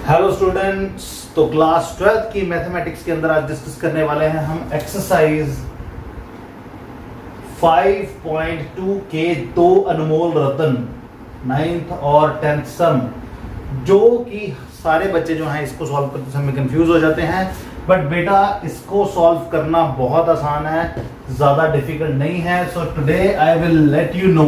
Hello students, तो class 12th की mathematics के अंदर आज डिस्कस करने वाले हैं हम एक्सरसाइज 5.2 के दो अनमोल रत्न 9th और 10th सम, जो कि सारे बच्चे जो हैं इसको सॉल्व करते समय कंफ्यूज हो जाते हैं। बट बेटा इसको सॉल्व करना बहुत आसान है, ज़्यादा डिफिकल्ट नहीं है। So today I will let you know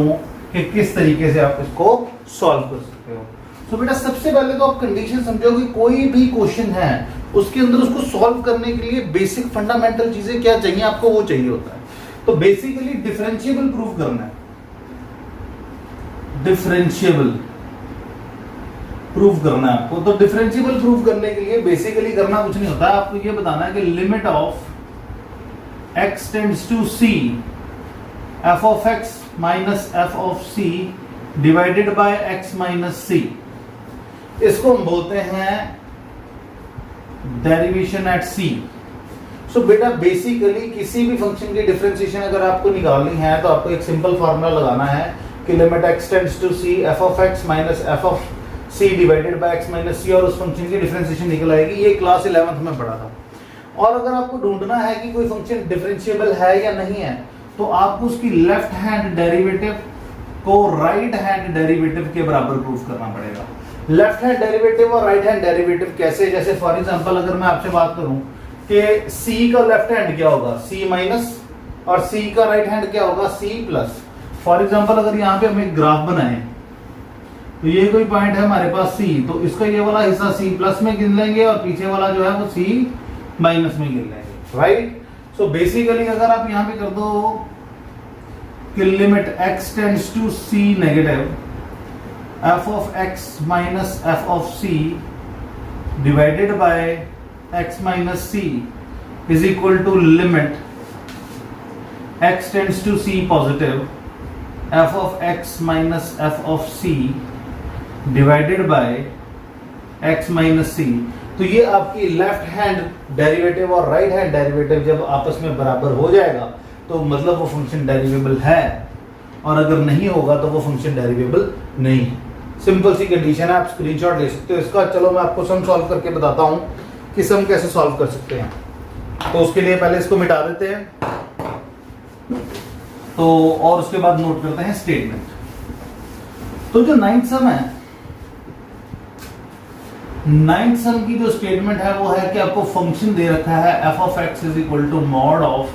कि किस तरीके से आप इसको सॉल्व कर सकते हो। तो बेटा सबसे पहले तो आप कंडीशन समझो कि कोई भी क्वेश्चन है उसके अंदर उसको सॉल्व करने के लिए बेसिक फंडामेंटल चीजें क्या चाहिए आपको, वो चाहिए होता है। तो बेसिकली डिफरेंशिएबल प्रूफ करना है, डिफरेंशिएबल प्रूफ करना है आपको। तो डिफरेंशिएबल प्रूफ करने के लिए बेसिकली करना कुछ नहीं होता है, आपको ये बताना है कि limit of x tends to c f of x minus f of c divided by x minus c, इसको हम बोलते हैं डेरिवेशन एट c। सो बेटा बेसिकली किसी भी फंक्शन की डिफरेंशिएशन अगर आपको निकालनी है तो आपको एक सिंपल फार्मूला लगाना है कि limit x tends to c f of x minus f of c divided by x minus c, और उस फंक्शन की डिफरेंशिएशन निकल आएगी। ये क्लास 11th में पढ़ा था। और अगर आपको ढूंढना है कि कोई फंक्शन डिफरेंशिएबल है या नहीं है, तो आपको उसकी लेफ्ट हैंड डेरिवेटिव को राइट हैंड डेरिवेटिव के बराबर प्रूफ करना पड़ेगा। लेफ्ट हैंड डेरिवेटिव और राइट हैंड डेरिवेटिव कैसे? जैसे फॉर एग्जांपल अगर मैं आपसे बात करूं कि c का लेफ्ट हैंड क्या होगा, c माइनस, और c का राइट हैंड क्या होगा, c प्लस। फॉर एग्जांपल अगर यहाँ पे हम एक ग्राफ बनाएं तो ये कोई पॉइंट है हमारे पास c, तो इसका ये वाला हिस्सा c प्लस में गिन लेंगे और पीछे वाला जो है वो c माइनस में गिन लेंगे, राइट। सो बेसिकली अगर आप यहाँ पे कर दो कि limit x tends to c negative f of x minus f of c divided by x minus c is equal to limit x tends to c positive f of x minus f of c divided by x minus c। तो ये आपकी left hand derivative और right hand derivative जब आपस में बराबर हो जाएगा तो मतलब वो फंक्शन डेरिवेबल है, और अगर नहीं होगा तो वो फंक्शन डेरिवेबल नहीं है। सिंपल सी कंडीशन है, आप स्क्रीनशॉट ले सकते हो इसका। चलो मैं आपको सम सॉल्व करके बताता हूं कि सम कैसे सॉल्व कर सकते हैं। तो उसके लिए पहले इसको मिटा देते हैं, तो और उसके बाद नोट करते हैं स्टेटमेंट। तो जो 9th सम है, 9th सम की जो स्टेटमेंट है वो है कि आपको फंक्शन दे रखा है f of x is equal to mod of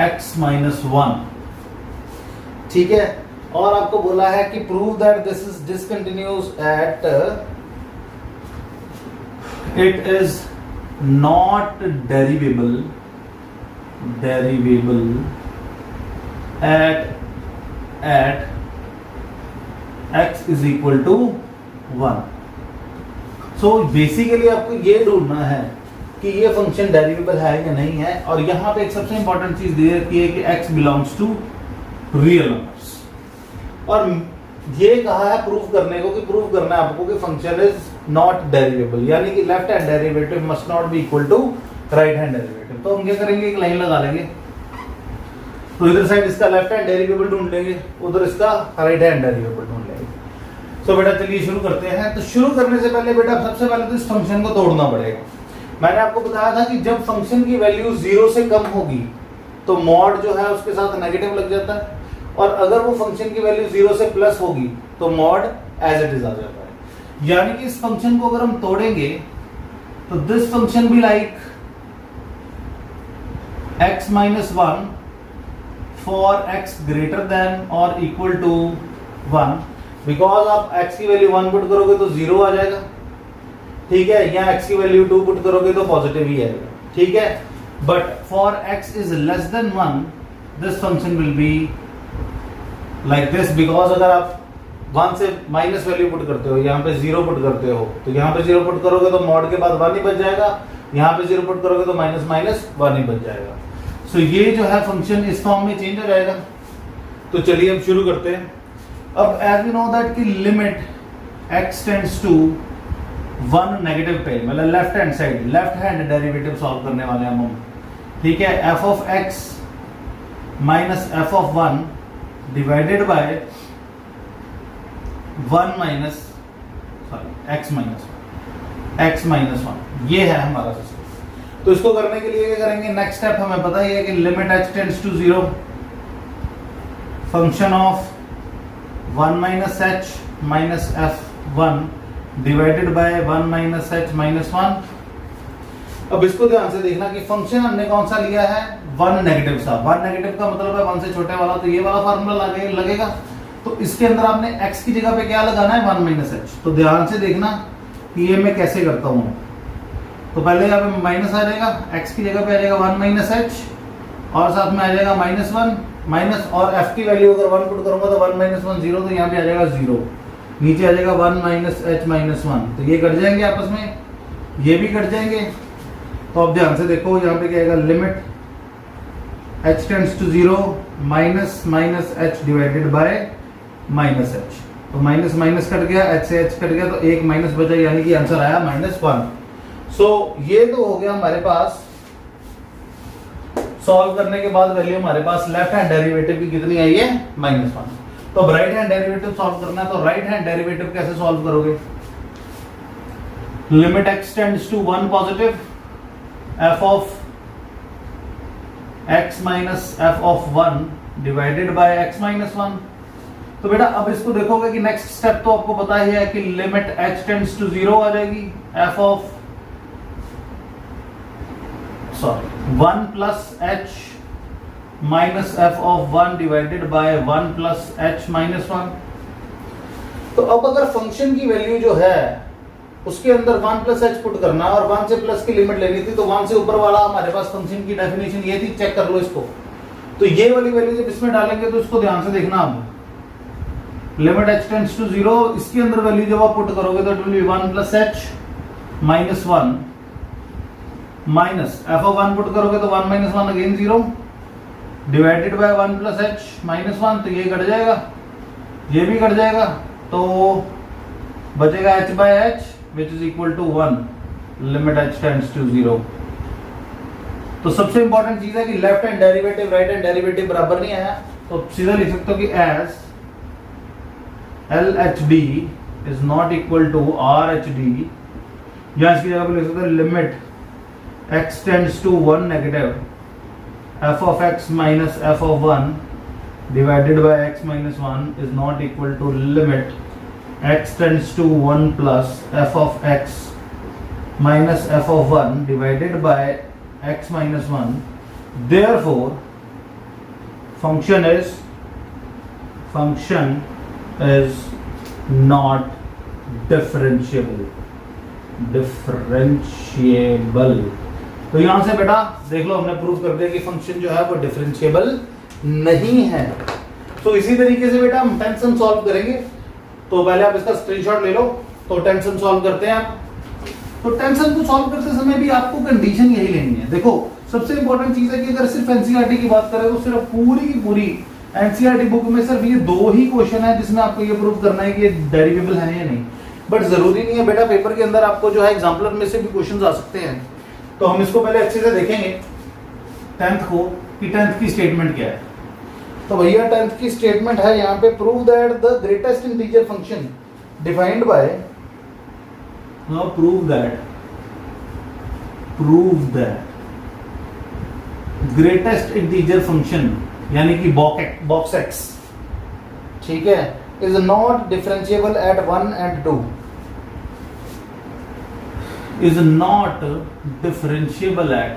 x minus 1, ठीक है। और आपको बोला है कि prove that this is discontinuous at it is not derivable at x is equal to 1। So basically आपको ये ढूंढना है कि ये फंक्शन डेरिवेबल है या नहीं है। और यहां पे एक सबसे इंपॉर्टेंट चीज दे रखी है कि x belongs to real numbers, और ये कहा है प्रूफ करने को कि प्रूफ करना है आपको कि फंक्शन इज नॉट डेरिवेबल, यानी कि left hand derivative must not be equal to right hand derivative. तो हम क्या करेंगे, एक लाइन लगा लेंगे। तो इधर साइड इसका लेफ्ट हैंड डेरिवेबल ढूंढ लेंगे, उधर इसका राइट हैंड डेरिवेबल ढूंढ लेंगे। तो बेटा चलिए शुरू करते हैं। तो शुरू करने से पहले बेटा सबसे पहले तो इस फंक्शन को तोड़ना पड़ेगा। मैंने आपको बताया था कि जब फंक्शन की वैल्यू 0 से कम होगी तो मॉड जो है उसके साथ नेगेटिव लग जाता है, और अगर वो फंक्शन की वैल्यू 0 से प्लस होगी तो मॉड एज इट इज आ जाता है। यानी कि इस फंक्शन को अगर हम तोड़ेंगे तो दिस फंक्शन भी like x minus 1 for x greater than और इक्वल टू 1, बिकॉज आप x की वैल्यू 1 पुट करोगे तो 0 आ जाएगा, ठीक है, या x की वैल्यू 2 पुट करोगे तो पॉजिटिव ही आएगा, ठीक है। But for x is less than 1 this function will be like this, because अगर आप 1 से माइनस वैल्यू पुट करते हो, यहाँ पे 0 पुट करते हो, तो यहाँ पे 0 पुट करोगे तो मॉड के बाद 1 ही बच जाएगा, यहाँ पे 0 पुट करोगे तो माइनस माइनस 1 ही बच जाएगा। सो ये जो है फंक्शन इस फॉर्म में चेंज हो जाएगा। तो चलिए हम शुरू करते हैं। अब एज वी नो दैट कि limit x tends to 1 negative पे, मतलब left hand side, left hand derivative solve करने वाले हैं हम, ठीक है। f of x minus f of 1 divided by 1 minus x minus 1, x minus 1, ये है हमारा सिस्टम। तो इसको करने के लिए क्या करेंगे, नेक्स्ट स्टेप हमें पता ही है कि limit h tends to 0 function of 1 minus h minus f1 divided by 1 minus h minus 1। अब इसको ध्यान से देखना कि फंक्शन हमने कौन सा लिया है, 1 नेगेटिव सा। 1 नेगेटिव का मतलब है 1 से छोटे वाला, तो ये वाला फार्मूला लगेगा। तो इसके अंदर आपने x की जगह पे क्या लगाना है, 1 माइनस एच। तो ध्यान से देखना कि ये मैं कैसे करता हूँ। तो पहले यहाँ पे माइनस आ जाएगा, x की जगह पे आ जाएगा 1 माइनस एच और साथ में आ जाएगा माइनस 1 माइनस, और f की वैल्यू अगर 1 पुट करूंगा तो 1 माइनस 1 0, तो यहाँ पे आ जाएगा 0, नीचे आ जाएगा 1 माइनस एच माइनस 1। तो ये कट जाएंगे आपस में, ये भी कट जाएंगे। तो अब ध्यान से देखो यहाँ पे क्या आएगा, limit h tends to 0 minus minus h divided by minus h। तो माइनस माइनस कट गया, h से h कट गया, तो एक माइनस बचा, यानी कि आंसर आया -1। सो ये तो हो गया हमारे पास। सॉल्व करने के बाद वैल्यू हमारे पास लेफ्ट हैंड डेरिवेटिव की कितनी आई है, -1। तो अब राइट हैंड डेरिवेटिव सॉल्व करना है। तो राइट हैंड डेरिवेटिव कैसे सॉल्व करोगे, limit x tends to 1 positive f of x minus f of 1 divided by x minus 1। तो बेटा अब इसको देखोगे कि नेक्स्ट स्टेप तो आपको पता ही है कि लिमिट h टेंड्स टू 0 आ जाएगी, f of 1 plus h minus f of 1 divided by 1 plus h minus 1। तो अब अगर फंक्शन की वैल्यू जो है उसके अंदर 1 प्लस h पुट करना और 1 से प्लस की लिमिट लेनी थी, तो 1 से ऊपर वाला हमारे पास फंक्शन की डेफिनेशन ये थी, चेक कर लो इसको। तो ये वाली वैल्यू जब इसमें डालेंगे तो इसको ध्यान से देखना। अब लिमिट h टेंड्स टू 0, इसके अंदर वैल्यू जब आप पुट करोगे तो it will be 1 plus h minus 1 minus f of 1 put करोगे तो 1 minus 1 again 0 divided by 1 plus h minus 1। तो ये कट जाएगा, ये भी कट जाएगा, तो बचेगा h by h which is equal to 1 limit h tends to 0। तो सबसे इंपॉर्टेंट चीज है कि left hand derivative right hand derivative बराबर नहीं आया, तो सीधा लिख सकते हो कि as LHD is not equal to RHD, या इसकी जगह पे लिख सकते हो limit x tends to 1 negative f of x minus f of 1 divided by x minus 1 is not equal to limit x tends to 1 plus f of x minus f of 1 divided by x minus 1. Therefore, function is not differentiable. तो यहां से बेटा देख लो, हमने prove कर दिया कि function जो है वो डिफरेंशिएबल नहीं है। तो इसी तरीके से बेटा हम टेंशन सॉल्व करेंगे। तो पहले आप इसका स्क्रीनशॉट ले लो। तो टेंशन सॉल्व करते हैं आप। तो टेंशन को सॉल्व करते समय भी आपको कंडीशन यही लेनी है। देखो सबसे इंपॉर्टेंट चीज है कि अगर सिर्फ एनसीईआरटी की बात करें तो सिर्फ पूरी की पूरी एनसीईआरटी बुक में सिर्फ ये 2 ही क्वेश्चन है जिसमें आपको ये प्रूव करना है कि ये डेरिवेबल है या नहीं। बट जरूरी नहीं है बेटा, पेपर के अंदर आपको जो है एग्जाम्पलर में से भी क्वेश्चन आ सकते हैं। तो हम इसको पहले अच्छे से देखेंगे 10th को कि 10th की स्टेटमेंट क्या है। तो भैया 10th की स्टेटमेंट है यहाँ पे, prove that the greatest integer function defined by, prove that greatest integer function यानी कि बॉक्स एक्स, ठीक है, is not differentiable eight 1 and 2, is not differentiable at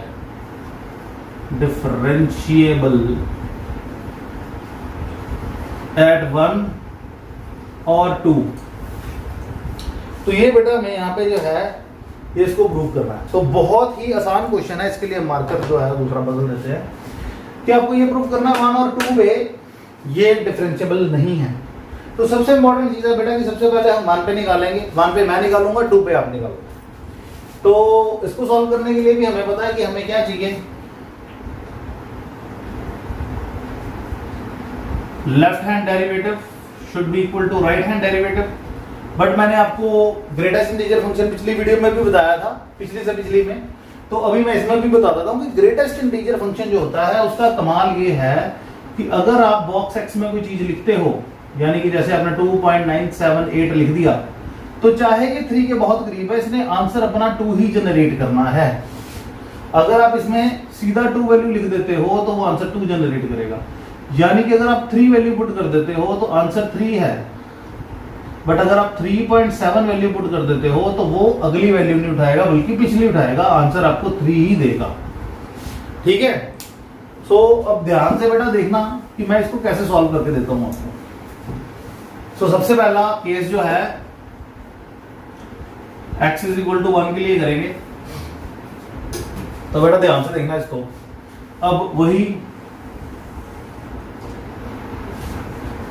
at 1 और 2। तो ये बेटा मैं यहाँ पे जो है ये इसको प्रूव करना है। तो बहुत ही आसान क्वेश्चन है, इसके लिए मार्कर जो है दूसरा बदल देते हैं कि आपको ये प्रूव करना है 1 और 2 में ये डिफरेंशिएबल नहीं है। तो सबसे इंपॉर्टेंट चीज है बेटा कि सबसे पहले हम 1 पे निकालेंगे, 1 पे मैं निकालूंगा, 2 पे आप निकालोगे। तो इसको सॉल्व करने के लिए भी हमें पता है कि हमें क्या चाहिए, left hand derivative should be equal to right hand derivative. But मैंने आपको ग्रेटेस्ट इंटीजर फंक्शन पिछली वीडियो में भी बताया था, पिछली से पिछली में, तो अभी मैं इसमें भी बता देता हूं कि ग्रेटेस्ट इंटीजर फंक्शन जो होता है उसका कमाल ये है कि अगर आप बॉक्स एक्स में कोई चीज लिखते हो, यानी कि जैसे आपने 2.978 लिख दिया, तो चाहे ये 3 के बहुत करीब है, इसने आंसर अपना 2 ही जनरेट करना है। अगर आप इसमें सीधा 2 वैल्यू लिख देते हो तो वो आंसर 2 जनरेट करेगा, यानी कि अगर आप 3 वैल्यू पुट कर देते हो तो आंसर 3 है, बट अगर आप 3.7 वैल्यू पुट कर देते हो तो वो अगली वैल्यू नहीं उठाएगा बल्कि पिछली उठाएगा, आंसर आपको 3 ही देगा। ठीक है, सो अब ध्यान से बेटा देखना कि मैं इसको कैसे सॉल्व करके देता हूं आपको। सो सबसे पहला केस जो है x इज इक्वल टू 1 के लिए करेंगे, तो बेटा ध्यान से देखना इसको। अब वही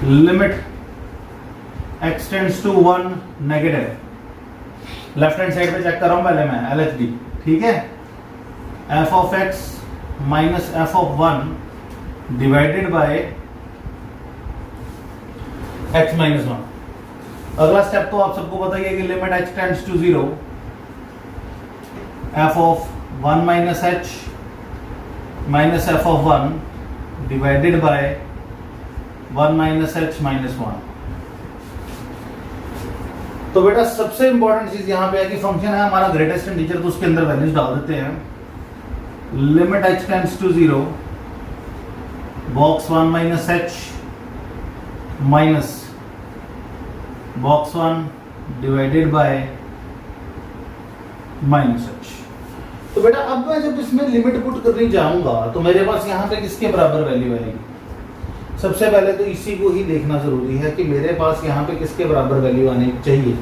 limit x tends to 1 negative, left hand side पे चेक कर रहा हूं पहले मैं LHD, ठीक है, f of x minus f of 1 divided by x minus 1। अगला स्टेप तो आप सबको पता ही है कि limit h tends to 0 f of 1 minus h minus f of 1 divided by 1 minus h minus 1। तो बेटा सबसे इंपॉर्टेंट चीज यहां पे है कि फंक्शन है हमारा ग्रेटेस्ट इंटीजर, तो उसके अंदर वैल्यूज डाल देते हैं। Limit h tends to 0 box 1 minus h minus box 1 divided by minus h। तो बेटा अब मैं जब इसमें लिमिट पुट करने जाऊंगा तो मेरे पास यहां पे किसके बराबर वैल्यू आएगी? सबसे पहले तो इसी को ही देखना जरूरी है कि मेरे पास यहाँ पे किसके बराबर वैल्यू आनी चाहिए।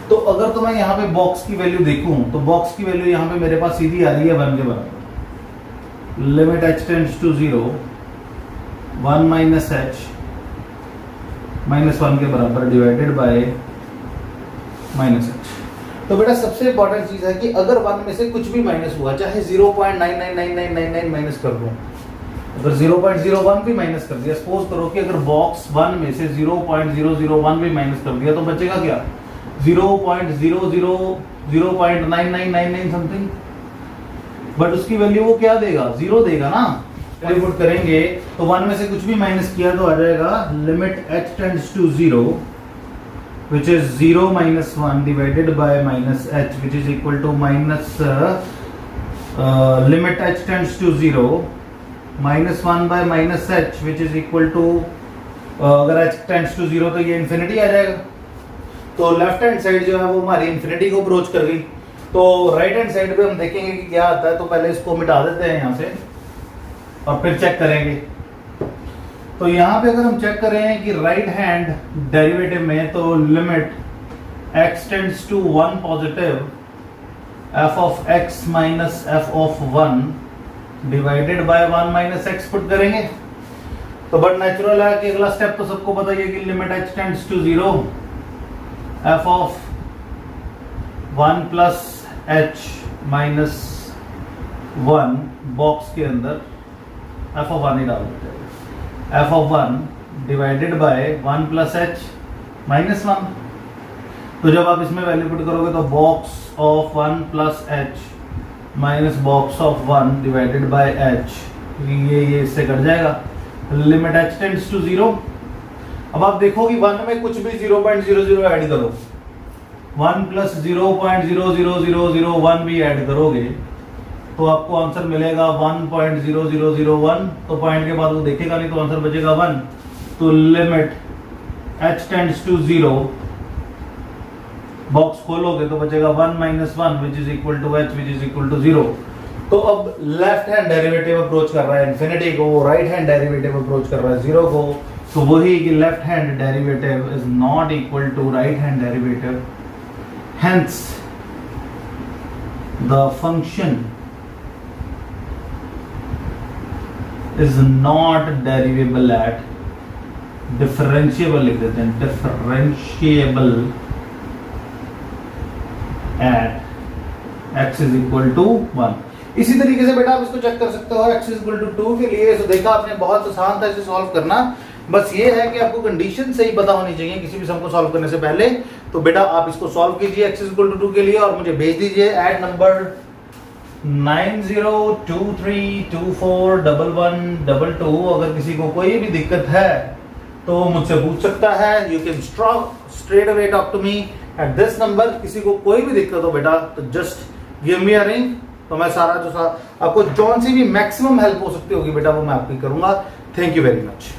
तो अगर तो मैं यहाँ पे बॉक्स की वैल्यू देखूं तो बॉक्स की वैल्यू यहाँ पे मेरे पास सीधी आ रही है 1 के बराबर। Limit h tends to 0 1 minus h minus 1 के बराबर डिवाइडेड बाय माइनस h। तो बेटा सबसे इंपॉर्टेंट चीज है कि अगर 1 में से कुछ भी माइनस हुआ, चाहे 0.999999 माइनस कर दूं, अगर 0.01 भी माइनस कर दिया, सपोज करो कि अगर बॉक्स 1 में से 0.001 भी माइनस कर दिया तो बचेगा क्या? 0.000.9999 समथिंग, बट उसकी वैल्यू वो क्या देगा? 0 देगा ना। पुट करेंगे तो 1 में से कुछ भी माइनस किया तो आ जाएगा limit h tends to 0 which is 0 minus 1 divided by minus h which is equal to minus limit h tends to 0 minus 1 by minus h which is equal to अगर h tends to 0 तो ये infinity आ जाएगा। तो left hand side जो है वो हमारी infinity को अप्रोच कर गई। तो राइट हैंड साइड पे हम देखेंगे कि क्या आता है। तो पहले इसको मिटा देते हैं यहाँ से और फिर चेक करेंगे। तो यहाँ पे अगर हम चेक करें कि राइट हैंड डेरिवेटिव में तो limit x tends to 1 positive f of x minus f of 1 divided by 1 minus x put करेंगे। तो बट नेचुरल है कि अगला स्टेप तो सबको पता ही है कि limit h tends to 0 f of 1 plus h minus 1 box के अंदर f ऑफ 1 ही डाल देते हैं, f of 1 divided by 1 plus h minus 1। तो जब आप इसमें वैल्यू पुट करोगे तो box of 1 plus h minus box of 1 divided by h, ये इससे कट जाएगा। Limit h tends to 0। अब आप देखो कि 1 में कुछ भी 0.00 ऐड करो, 1 प्लस 0.00001 भी ऐड करोगे तो आपको आंसर मिलेगा 1.0001। तो पॉइंट के बाद वो देखेगा नहीं तो आंसर बचेगा 1। तो limit h tends to 0 box खोलोगे तो बचेगा 1 minus 1 which is equal to h which is equal to 0। तो अब लेफ्ट हैंड डेरिवेटिव अप्रोच कर रहा है इंफिनिटी को, राइट हैंड डेरिवेटिव अप्रोच कर रहा है 0 को। तो वही कि left hand derivative is not equal to right hand derivative, hence the function is not derivable at differentiable, लिख देते हैं differentiable at x is equal to 1। इसी तरीके से बेटा आप इसको चेक कर सकते हो x is equal to 2 के लिए। तो देखा आपने, बहुत आसान था इसे सॉल्व करना। बस ये है कि आपको कंडीशन सही पता होनी चाहिए किसी भी सम को सॉल्व करने से पहले। तो बेटा आप इसको सॉल्व कीजिए x is equal to 2 के लिए और मुझे भेज दीजिए ऐड नंबर 9023241122। अगर किसी को कोई भी दिक्कत है तो मुझसे पूछ सकता है। You can straight away talk to me at this number. किसी को कोई भी दिक्कत हो बेटा तो just give me a ring, तो मैं सारा जो आपको जौन सी भी मैक्सिमम हेल्प हो सकती होगी बेटा वो मैं आपकी करूंगा। Thank you very much.